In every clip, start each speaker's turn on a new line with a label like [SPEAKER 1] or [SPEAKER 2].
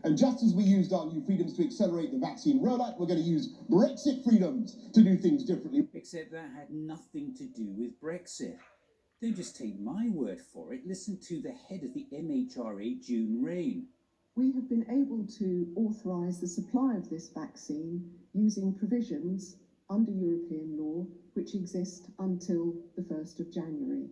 [SPEAKER 1] And just as we used our new freedoms to accelerate the vaccine rollout, we're going to use Brexit freedoms to do things differently.
[SPEAKER 2] Except that had nothing to do with Brexit. Don't just take my word for it. Listen to the head of the MHRA, June Rain.
[SPEAKER 3] We have been able to authorise the supply of this vaccine using provisions under European law which exist until the 1st of January.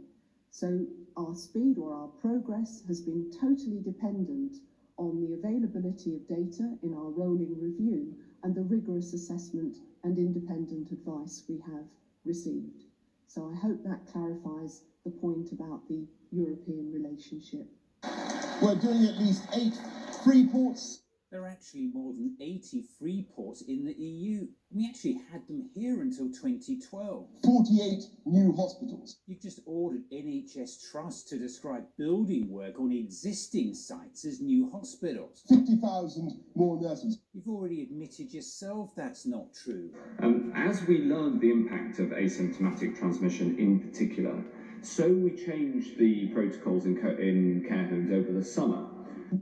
[SPEAKER 3] So our speed or our progress has been totally dependent on the availability of data in our rolling review and the rigorous assessment and independent advice we have received. So I hope that clarifies the point about the European relationship.
[SPEAKER 1] We're doing at least 8 free ports.
[SPEAKER 2] There are actually more than 80 free ports in the EU. We actually had them here until 2012.
[SPEAKER 1] 48 new hospitals.
[SPEAKER 2] You've just ordered NHS Trust to describe building work on existing sites as new hospitals.
[SPEAKER 1] 50,000 more nurses.
[SPEAKER 2] You've already admitted yourself that's not true.
[SPEAKER 4] As we learned the impact of asymptomatic transmission in particular, so we changed the protocols in care homes over the summer.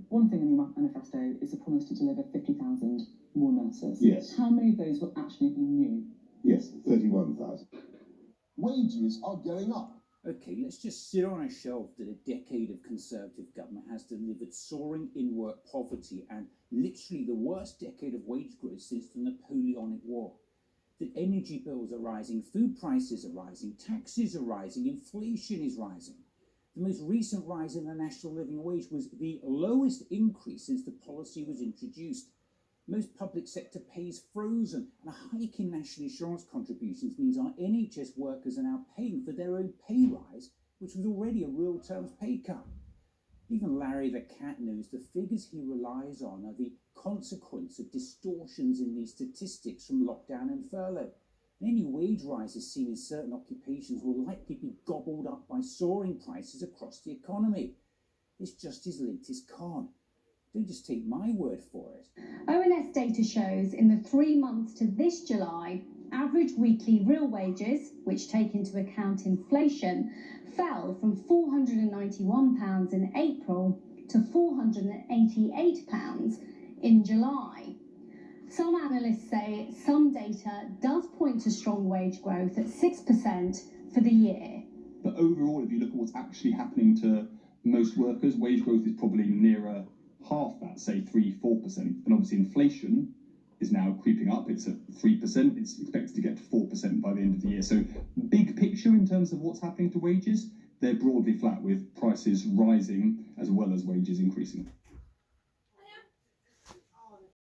[SPEAKER 5] One thing in your manifesto is a promise to deliver 50,000 more nurses.
[SPEAKER 1] Yes.
[SPEAKER 5] How many of those will actually be new?
[SPEAKER 1] Yes, 31,000. Wages are going up.
[SPEAKER 2] Okay, let's just sit on a shelf that a decade of Conservative government has delivered soaring in-work poverty and literally the worst decade of wage growth since the Napoleonic War. That energy bills are rising, food prices are rising, taxes are rising, inflation is rising. The most recent rise in the national living wage was the lowest increase since the policy was introduced. Most public sector pay is frozen, and a hike in national insurance contributions means our NHS workers are now paying for their own pay rise, which was already a real terms pay cut. Even Larry the Cat knows the figures he relies on are the consequence of distortions in these statistics from lockdown and furlough. Any wage rises seen in certain occupations will likely be gobbled up by soaring prices across the economy. It's just his latest con. Don't just take my word for it.
[SPEAKER 6] ONS data shows in the 3 months to this July, average weekly real wages, which take into account inflation, fell from £491 in April to £488 in July. Some analysts say some data does point to strong wage growth at 6% for the year.
[SPEAKER 7] But overall, if you look at what's actually happening to most workers, wage growth is probably nearer half that, say 3-4%. And obviously inflation is now creeping up. It's at 3%. It's expected to get to 4% by the end of the year. So big picture in terms of what's happening to wages, they're broadly flat with prices rising as well as wages increasing.